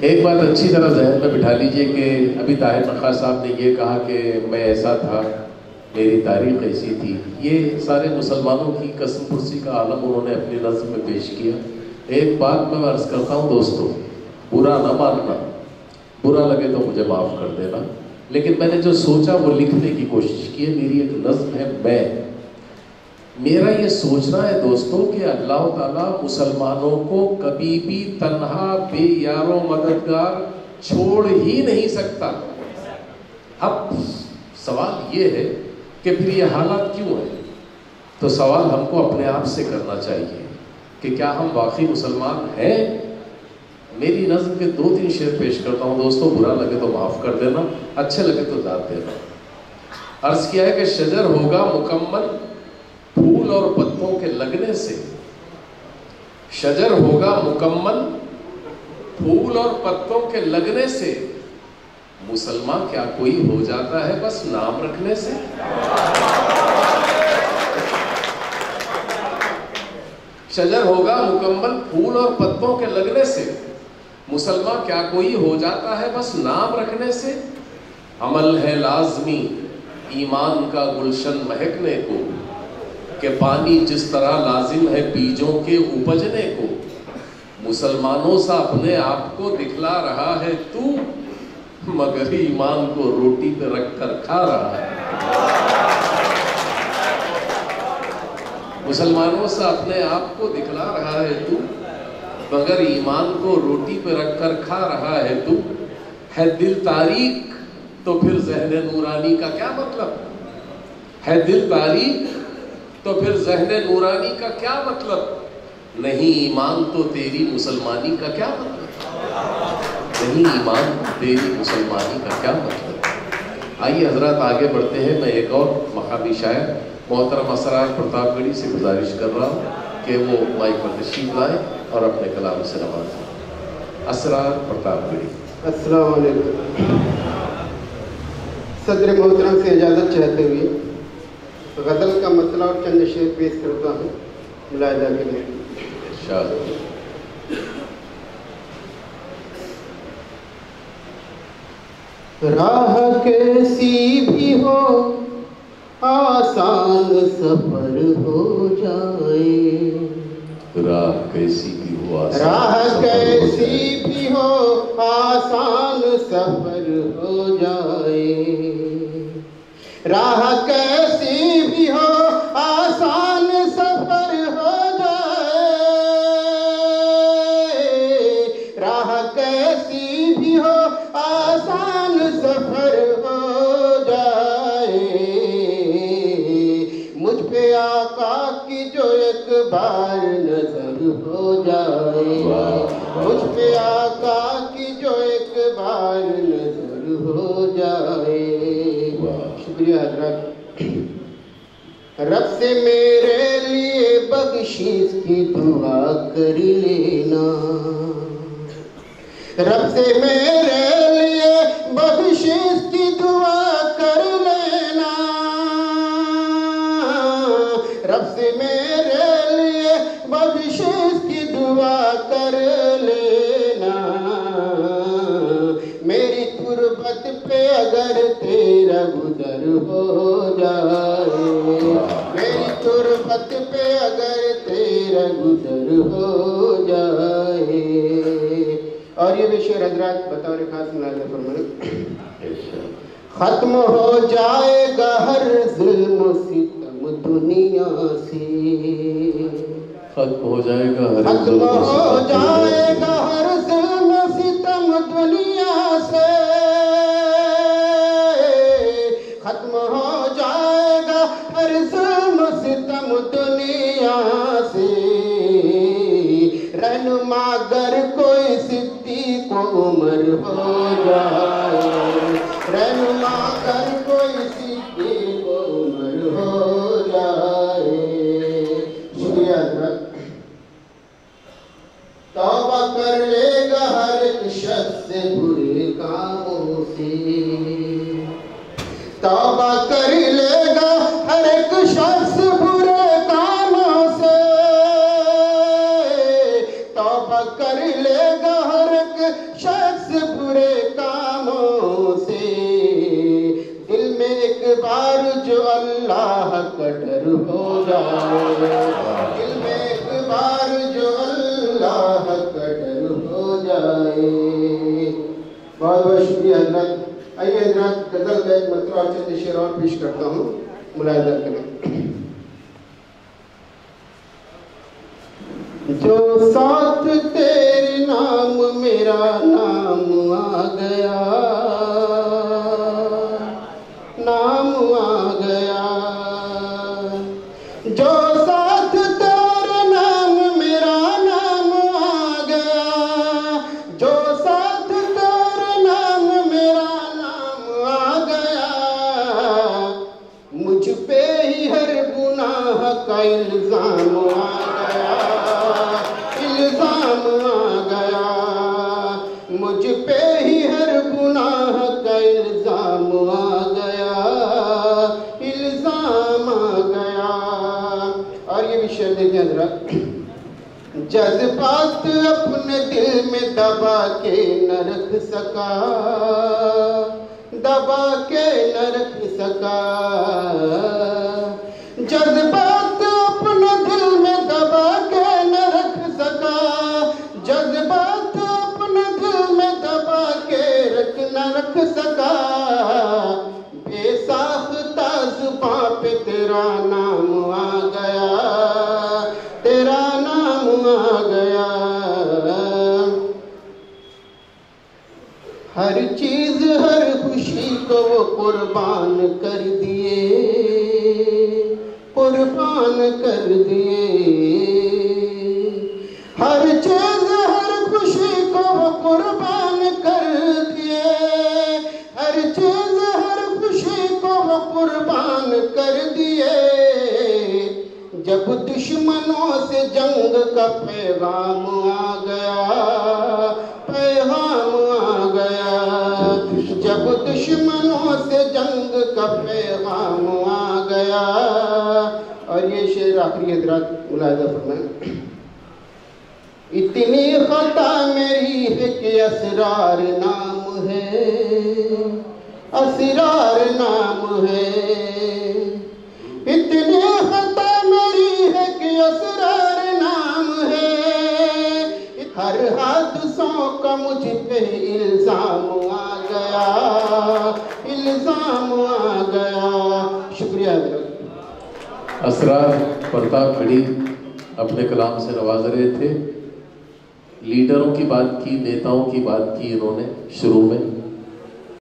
एक बात अच्छी तरह जहन में बिठा लीजिए कि अभी ताहिर नक्काश साहब ने ये कहा कि मैं ऐसा था, मेरी तारीख ऐसी थी। ये सारे मुसलमानों की कसम पुरसी का आलम उन्होंने अपनी नज़्म में पेश किया। एक बात मैं अर्ज़ करता हूँ दोस्तों, बुरा ना मानना, बुरा लगे तो मुझे माफ़ कर देना, लेकिन मैंने जो सोचा वो लिखने की कोशिश की है। मेरी एक नज़्म है मैं। मेरा ये सोचना है दोस्तों कि अल्लाह ताला मुसलमानों को कभी भी तन्हा बेयारो मददगार छोड़ ही नहीं सकता। अब सवाल ये है कि फिर ये हालात क्यों है? तो सवाल हमको अपने आप से करना चाहिए कि क्या हम वाकई मुसलमान हैं? मेरी नज़्म के 2-3 शेर पेश करता हूँ दोस्तों, बुरा लगे तो माफ़ कर देना, अच्छे लगे तो दाद देना। अर्ज़ किया है कि शजर होगा मुकम्मल फूल और पत्तों के लगने से, शजर होगा मुकम्मल फूल और पत्तों के लगने से, मुसलमान क्या कोई हो जाता है बस नाम रखने से? शजर होगा मुकम्मल फूल और पत्तों के लगने से, मुसलमान क्या कोई हो जाता है बस नाम रखने से? अमल है लाजमी ईमान का गुलशन महकने को, कि पानी जिस तरह लाजिम है बीजों के उपजने को, मुसलमानों सा अपने आप को दिखला रहा है तू, मगर ईमान को रोटी पे रख कर खा रहा है। मुसलमानों से अपने आप को दिखला रहा है तू, मगर ईमान को रोटी पे रख कर खा रहा है तू। है दिल तारीक तो फिर ज़हन नूरानी का क्या मतलब? है दिल तारीक तो फिर ज़हन नूरानी का क्या मतलब? नहीं ईमान तो तेरी मुसलमानी का क्या मतलब? नहीं ईमान तेरी मुसलमानी का क्या मतलब? आइए हजरत आगे बढ़ते हैं। मैं एक और मकामी शायर मोहतरम असरार प्रतापगढ़ी से गुजारिश कर रहा हूँ कि वो माइक पर तशरीफ लाए और अपने कलाम से नवाजें। असरार प्रतापगढ़ी। अस्सलाम वालेकुम। सदर मोहतरम से इजाज़त चाहते हुए गज़ल का मतला और चंद शेर पेश करता हूँ मुलाहिज़ा के लिए। राह कैसी भी हो आसान सफर हो जाए, राह कैसी भी हो आसान, राह कैसी भी हो आसान सफर हो जाए, राह कैसी भी हो आसान सफर हो जाए, राह कैसी भी हो आसान सफर हो जाए, मुझ पे आका की जो एक बार नजर हो जाए, मुझ पे आका की जो एक बार नजर हो जाए। शुक्रिया हजरत। रब से मेरे लिए बख्शीश की दुआ कर लेना, रब से मेरे लिए बख्शीश की दुआ कर लेना, रब से मेरे लिए बख्शीश की दुआ कर लेना। मेरी तुरबत पे अगर तेरा गुजर हो जाए, मेरी तुरबत पे अगर तेरा गुजर हो जाए। और ये भी शेर हजरात बतौर खास मुलाज़ा फरमाएं। खत्म हो जाएगा हर जुल्म सितम दुनिया से, खत्म हो जाएगा हर खत्म हो जाएगा हर जुल्म सितम दुनिया से, खत्म हो जाएगा हर जुल्म सितम दुनिया रहनुमा गर कोई सिद्दीक़ उमर हो जाए, रहनुमा गर कोई सिद्दीक़ उमर हो जाए। शुक्रिया हज़रत। तौबा कर लेगा हर एक शख्स बुरे कामों से, तौबा कर लेगा हर एक शख्स बुरे कामों से, तौबा कर लेगा हर एक शख्स बुरे कामों से। दिल में एक बार जो अल्लाह का डर हो जाए, दिल में एक बार जो अल्लाह का डर हो जाए। बहुत बहुत शुक्रिया हज़रत। आइए हज़रत, गज़ल का एक मतला और चंद शेर और पेश करता हूँ, मुलाहिज़ा करें। जो साथ तेरे नाम मेरा नाम आ गया, नाम आ गया, जो साथ तेरे नाम मेरा नाम आ गया, जो साथ तेरे नाम मेरा नाम आ गया, मुझ पे ही हर गुनाह का इल्जाम आ गया, इल्जाम आ गया, मुझ पे ही हर गुनाह का इल्जाम आ गया, इल्जाम आ गया। और ये भी शेर देखिए हज़रत। जज्बात अपने दिल में दबा के न रख सका, दबा के न रख सका, जज्बात अपने दिल में दबा के न रख सका, जज्बात अपने दिल में दबा के न रख सका, बेसाख्ता ज़ुबां पे तेरा नाम आ गया, तेरा नाम आ गया। हर चीज हर खुशी को वो कुर्बान कर दिए, कुर्बान कर दिए, हर चीज हर खुशी को वो कुर्बान कर दिए, हर चीज हर खुशी को वो कुर्बान कर दिए। जब दुश्मनों से जंग का पैगाम आ गया, पैगाम आ गया, जब दुश्मनों से जंग का पैगाम आ गया। और ये शेर आखिरी हज़रत मुलाहिज़ा फरमाएं। इतनी खता मेरी है कि असरार नाम है, असरार नाम है, इतनी खता मेरी है कि असरार नाम है, हर हादसों का मुझ पे इल्जाम आ गया, इल्जाम आ गया। शुक्रिया हज़रत। असरार प्रताप गढ़ी अपने कलाम से नवाज रहे थे। लीडरों की बात की, नेताओं की बात की इन्होंने शुरू में।